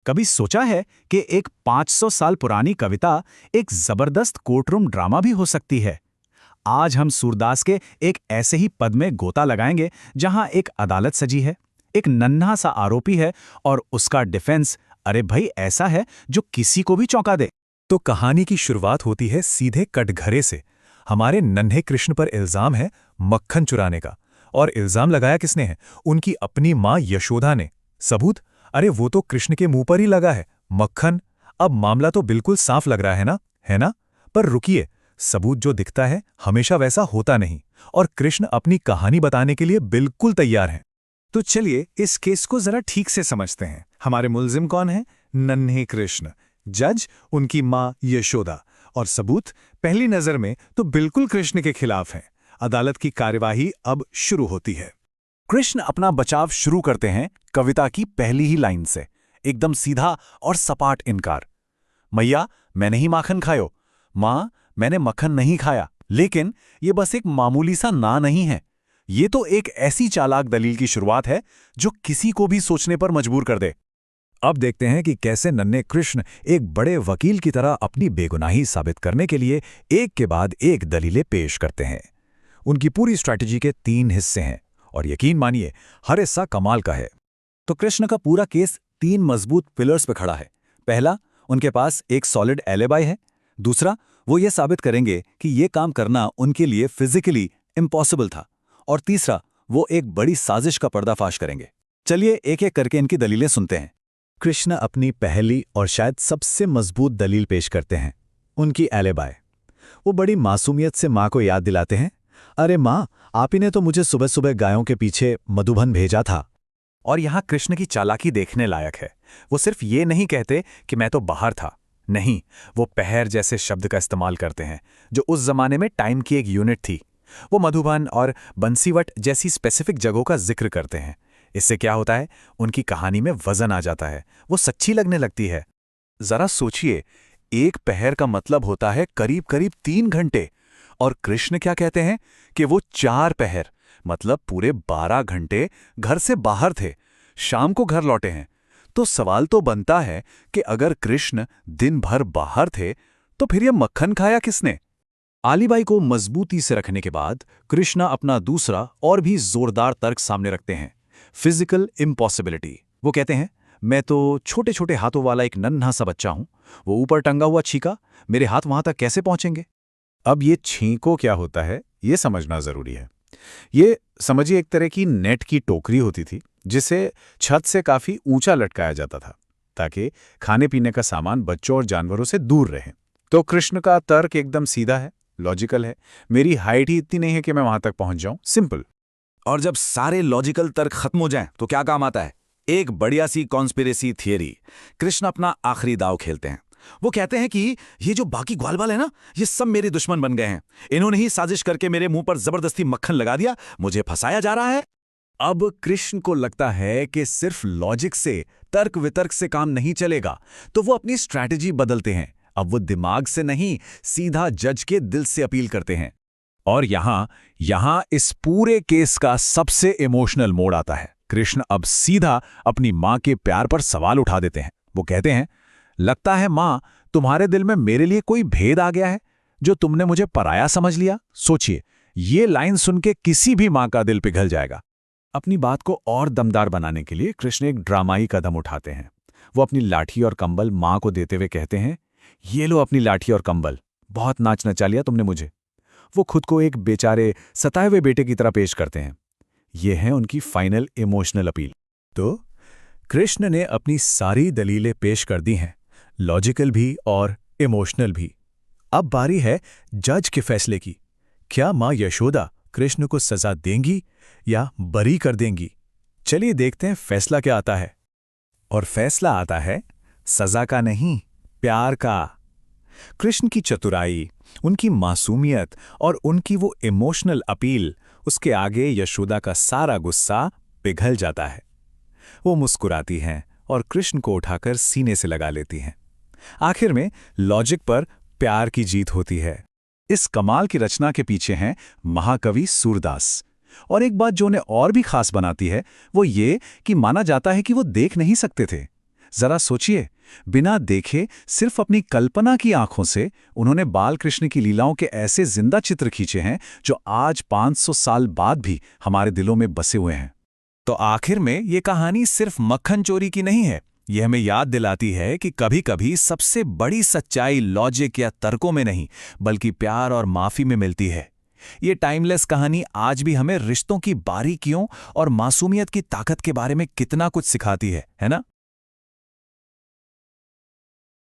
कभी सोचा है कि एक 500 साल पुरानी कविता एक जबरदस्त कोर्टरूम ड्रामा भी हो सकती है? आज हम सूरदास के एक ऐसे ही पद में गोता लगाएंगे जहां एक अदालत सजी है, एक नन्हा सा आरोपी है और उसका डिफेंस अरे भाई ऐसा है जो किसी को भी चौंका दे। तो कहानी की शुरुआत होती है सीधे कटघरे से। हमारे नन्हे कृष्ण पर इल्जाम है मक्खन चुराने का। और इल्जाम लगाया किसने है? उनकी अपनी मां यशोदा ने। सबूत? अरे वो तो कृष्ण के मुंह पर ही लगा है, मक्खन। अब मामला तो बिल्कुल साफ लग रहा है ना? है ना? पर रुकिए, सबूत जो दिखता है हमेशा वैसा होता नहीं। और कृष्ण अपनी कहानी बताने के लिए बिल्कुल तैयार हैं। तो चलिए इस केस को जरा ठीक से समझते हैं। हमारे मुल्जिम कौन है? नन्हे कृष्ण। जज उनकी मां यशोदा। और सबूत पहली नजर में तो बिल्कुल कृष्ण के खिलाफ है। अदालत की कार्यवाही अब शुरू होती है। कृष्ण अपना बचाव शुरू करते हैं कविता की पहली ही लाइन से, एकदम सीधा और सपाट इनकार। मैया मैंने ही माखन खायो, मां मैंने मक्खन नहीं खाया। लेकिन ये बस एक मामूली सा ना नहीं है, ये तो एक ऐसी चालाक दलील की शुरुआत है जो किसी को भी सोचने पर मजबूर कर दे। अब देखते हैं कि कैसे नन्हे कृष्ण एक बड़े वकील की तरह अपनी बेगुनाही साबित करने के लिए एक के बाद एक दलीलें पेश करते हैं। उनकी पूरी स्ट्रैटेजी के 3 हिस्से हैं और यकीन मानिए हर हिस्सा कमाल का है। तो कृष्ण का पूरा केस 3 मजबूत पिलर्स पे खड़ा है। पहला, उनके पास एक सॉलिड एलिबाई है। दूसरा, वो ये साबित करेंगे कि ये काम करना उनके लिए फिजिकली इम्पॉसिबल था। और तीसरा, वो एक बड़ी साजिश का पर्दाफाश करेंगे। चलिए एक एक करके इनकी दलीलें सुनते हैं। कृष्ण अपनी पहली और शायद सबसे मजबूत दलील पेश करते हैं, उनकी एलिबाई। वो बड़ी मासूमियत से मां को याद दिलाते हैं, अरे मां, आप ही ने तो मुझे सुबह सुबह गायों के पीछे मधुबन भेजा था। और यहां कृष्ण की चालाकी देखने लायक है। वो सिर्फ ये नहीं कहते कि मैं तो बाहर था, नहीं, वो पहर जैसे शब्द का इस्तेमाल करते हैं जो उस जमाने में टाइम की एक यूनिट थी। वो मधुबन और बंसीवट जैसी स्पेसिफिक जगहों का जिक्र करते हैं। इससे क्या होता है? उनकी कहानी में वजन आ जाता है, वो सच्ची लगने लगती है। जरा सोचिए, एक पहर का मतलब होता है करीब करीब 3 घंटे, और कृष्ण क्या कहते हैं कि वो 4 पहर मतलब पूरे 12 घंटे घर से बाहर थे, शाम को घर लौटे हैं। तो सवाल तो बनता है कि अगर कृष्ण दिन भर बाहर थे तो फिर ये मक्खन खाया किसने? आलीबाई को मजबूती से रखने के बाद कृष्णा अपना दूसरा और भी जोरदार तर्क सामने रखते हैं, फिजिकल इम्पॉसिबिलिटी। वो कहते हैं, मैं तो छोटे छोटे हाथों वाला एक नन्हा सा बच्चा हूं, वो ऊपर टंगा हुआ छींका, मेरे हाथ वहां तक कैसे पहुंचेंगे? अब ये छींको क्या होता है ये समझना जरूरी है। ये समझिए एक तरह की नेट की टोकरी होती थी जिसे छत से काफी ऊंचा लटकाया जाता था ताकि खाने पीने का सामान बच्चों और जानवरों से दूर रहे। तो कृष्ण का तर्क एकदम सीधा है, लॉजिकल है। मेरी हाइट ही इतनी नहीं है कि मैं वहां तक पहुंच जाऊं, सिंपल। और जब सारे लॉजिकल तर्क खत्म हो जाएं तो क्या काम आता है? एक बढ़िया सी कॉन्स्पिरेसी थियरी। कृष्ण अपना आखिरी दाव खेलते हैं। वो कहते हैं कि ये जो बाकी ग्वालबाल है ना, ये सब मेरे दुश्मन बन गए हैं। इन्होंने ही साजिश करके मेरे मुंह पर जबरदस्ती मक्खन लगा दिया, मुझे फंसाया जा रहा है। अब कृष्ण को लगता है कि सिर्फ लॉजिक से, तर्क वितर्क से काम नहीं चलेगा, तो वो अपनी स्ट्रैटेजी बदलते हैं। अब वो दिमाग से नहीं, सीधा जज के दिल से अपील करते हैं। और यहां इस पूरे केस का सबसे इमोशनल मोड़ आता है। कृष्ण अब सीधा अपनी मां के प्यार पर सवाल उठा देते हैं। वो कहते हैं, लगता है मां, तुम्हारे दिल में मेरे लिए कोई भेद आ गया है जो तुमने मुझे पराया समझ लिया। सोचिए, ये लाइन सुन के किसी भी मां का दिल पिघल जाएगा। अपनी बात को और दमदार बनाने के लिए कृष्ण एक ड्रामाई कदम उठाते हैं। वो अपनी लाठी और कंबल मां को देते हुए कहते हैं, ये लो अपनी लाठी और कंबल, बहुत नाच नचा लिया तुमने मुझे। वो खुद को एक बेचारे सताए हुए बेटे की तरह पेश करते हैं। ये है उनकी फाइनल इमोशनल अपील। तो कृष्ण ने अपनी सारी दलीलें पेश कर दी हैं, लॉजिकल भी और इमोशनल भी। अब बारी है जज के फैसले की। क्या मां यशोदा कृष्ण को सजा देंगी या बरी कर देंगी? चलिए देखते हैं फैसला क्या आता है। और फैसला आता है सजा का नहीं, प्यार का। कृष्ण की चतुराई, उनकी मासूमियत और उनकी वो इमोशनल अपील, उसके आगे यशोदा का सारा गुस्सा पिघल जाता है। वो मुस्कुराती हैं और कृष्ण को उठाकर सीने से लगा लेती हैं। आखिर में लॉजिक पर प्यार की जीत होती है। इस कमाल की रचना के पीछे हैं महाकवि सूरदास। और एक बात जो उन्हें और भी खास बनाती है वो ये कि माना जाता है कि वो देख नहीं सकते थे। जरा सोचिए, बिना देखे सिर्फ अपनी कल्पना की आंखों से उन्होंने बाल कृष्ण की लीलाओं के ऐसे जिंदा चित्र खींचे हैं जो आज 500 साल बाद भी हमारे दिलों में बसे हुए हैं। तो आखिर में ये कहानी सिर्फ मक्खन चोरी की नहीं है। यह हमें याद दिलाती है कि कभी-कभी सबसे बड़ी सच्चाई लॉजिक या तर्कों में नहीं, बल्कि प्यार और माफी में मिलती है। ये टाइमलेस कहानी आज भी हमें रिश्तों की बारीकियों और मासूमियत की ताकत के बारे में कितना कुछ सिखाती है ना?